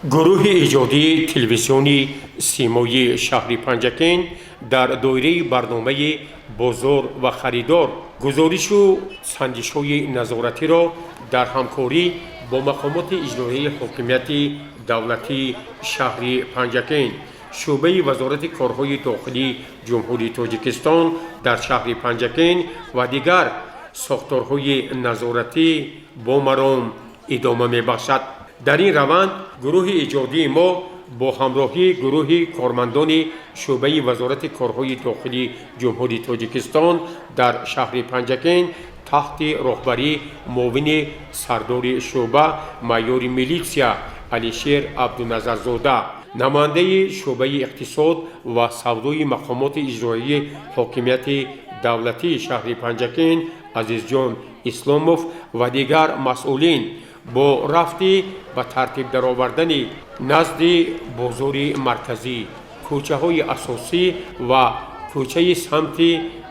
گروه ایجادی تلویزیونی سیموی شهری پنجکین در دایره برنامه بازار و خریدار گزارش و سنجش‌های نظارتی را در همکاری با مقامات اجرایی حکومت دولتی شهری پنجکین شعبه وزارت کارهای داخلی جمهوری تاجیکستان در شهر پنجکین و دیگر ساختارهای نظارتی با مرام ادامه می‌بخشد. در این روند گروه ایجادی ما با همراهی گروه کارمندان شعبه وزارت کارهای داخلی جمهوری تاجیکستان در شهر پنجکین تحت رهبری معاون سردار شعبه مایور میلیسیا علیشیر عبدالنظرزاده نماینده شعبه اقتصاد و سودای مقامات اجرایی حاکمیت دولتی شهر پنجکین عزیزجان اسلاموف و دیگر مسئولین با رفتی به ترتیب درآوردن نزد بازار مرکزی کوچه های اساسی و کوچه سمت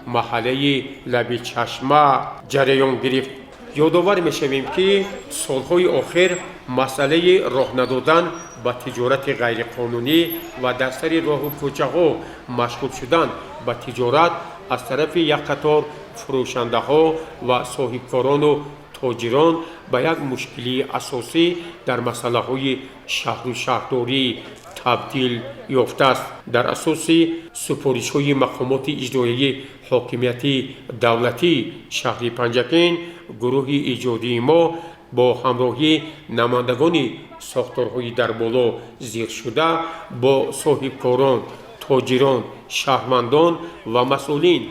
محله لب چشمه جریان گرفت. یادآور می‌شویم که سالهای آخر مسئله راه ندادن به تجارت غیرقانونی و در سر راه و کوچه ها مشغول شدن به تجارت از طرف یک قطار فروشنده ها و صاحبکاران و تاجران به یک مشکلی اساسی در مسئله های شهر و شهرداری تبدیل یافته است. در اساس سفارش های مقامات اجرایی حاکمیت دولتی شهر پنجکین گروه ایجادی ما با همراهی نمایندگان ساختارهای در بالا زیر شده با صاحبکاران، تاجران، شهروندان و مسئولین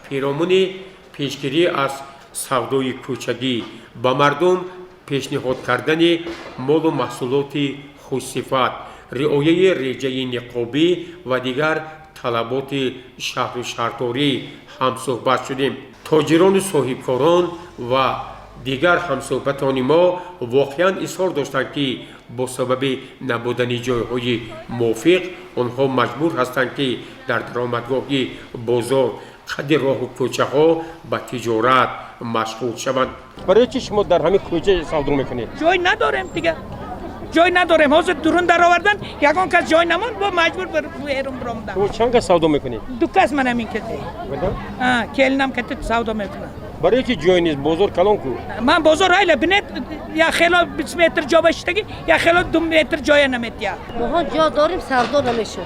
پیرامون پیشگیری از سودای کوچگی به مردم پیشنهاد کردن مال و محصولات خوشصفت، رعایت رژه نقابی و دیگر طلبات شهر و شهرداری هم صحبت شدیم. تاجران و صاحبکاران و دیگر همصحبتان ما واقعا اصرار داشتند که با سبب نبودن جایهای موافق آنها مجبور هستند که در درآمدگاه بازار قد راه و کوچه ها به تجارت مشغول شوند. برای چی شما در همین کوچه سودا میکنید؟ جای نداریم دیگه. جای نداریم. حاضر درون در آوردن یکان کس جای نماند با مجبور بیرون برآمدن. شما چند کس سودا میکنید؟ دو کس من همین کته. کلنم کته سودا میکنم. برای چی جای نیست؟ بازار کلان کو؟ من بازار هایل بینید یا خیلی 20 متر جا باشتگی یا خیلی 2 متر جای نمیتیا. ما جا داریم سودا نمیشه.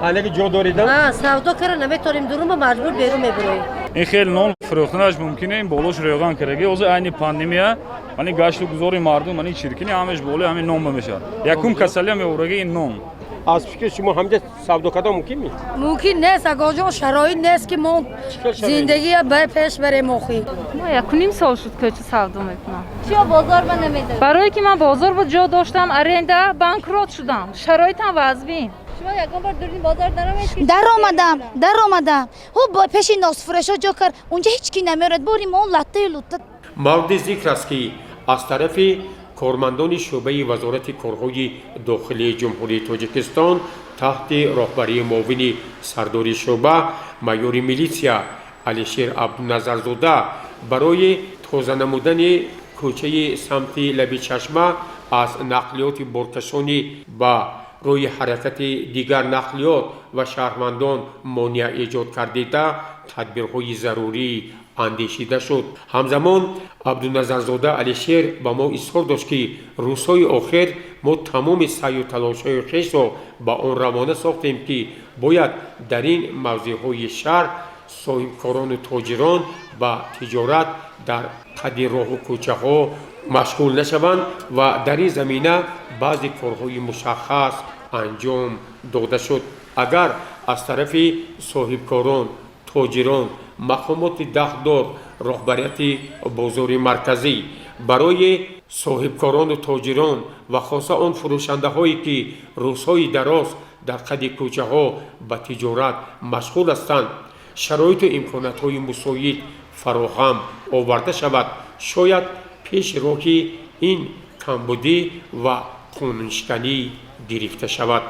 اگه جا داریدن؟ سودا کردن نمیتونیم درون با مجبور بیرون میبریم. این خیلی نان فروختنش ممکنه این بالاش ریگان کرده. اوضاع عین پاندمیه. من گشت و گذاری مردم من چیرکنی همش بالا همین نام میشه. یکم کسلی هم میورگه این نام. از فکر شما همجا سودا کردن ممکن نیست؟ ممکن نیست. اگه شرایط نیست که ما زندگی به پیش بریم مخی. ما یکونیم سال شد که سودا میکنم. چرا بازار با نمیده؟ برای که من بازار با جا داشتم ارنده بانکروت شدم. شرایطم وضعی. شما یکم بار دورین بازار درآمدید؟ در آمدم. با پیش ناس فروشا جا کرد. اونجا هیچ کی نمیاد. باری ما لطه لطه. مورد ذکر است که از طرف کارمندان شعبه وزارت کارهای داخلی جمهوری تاجیکستان تحت رهبری معاون سردار شعبه مایور میلیسیا علیشیر عبدالنظرزاده برای تازه نمودن کوچه سمت لب چشمه از نقلیات بارکشانی به روی حرکت دیگر نقلیات و شهروندان مانع ایجاد کرده تدبیرهای ضروری اندیشیده شد. همزمان عبدالنظرزاده علیشیر با ما اصرار داشت که روزهای آخر ما تمام سعی و تلاش‌های خویش را به آن روانه ساختیم که باید در این موضع‌های شهر صاحبکاران و تاجران به تجارت در قد راه و کوچه ها مشغول نشوند و در این زمینه بعضی کارهای مشخص انجام داده شد. اگر از طرف صاحبکاران، تاجران، مقامات دخدار رهبریت بازار مرکزی برای صاحبکاران و تاجران و خاصه آن فروشنده هایی که روزهای دراز در قد کوچه ها به تجارت مشغول هستند شرایط و امکانات های مساعد فراهم آورده شود شاید پیش راهی این کمبودی و قانونشکنی گرفته شود.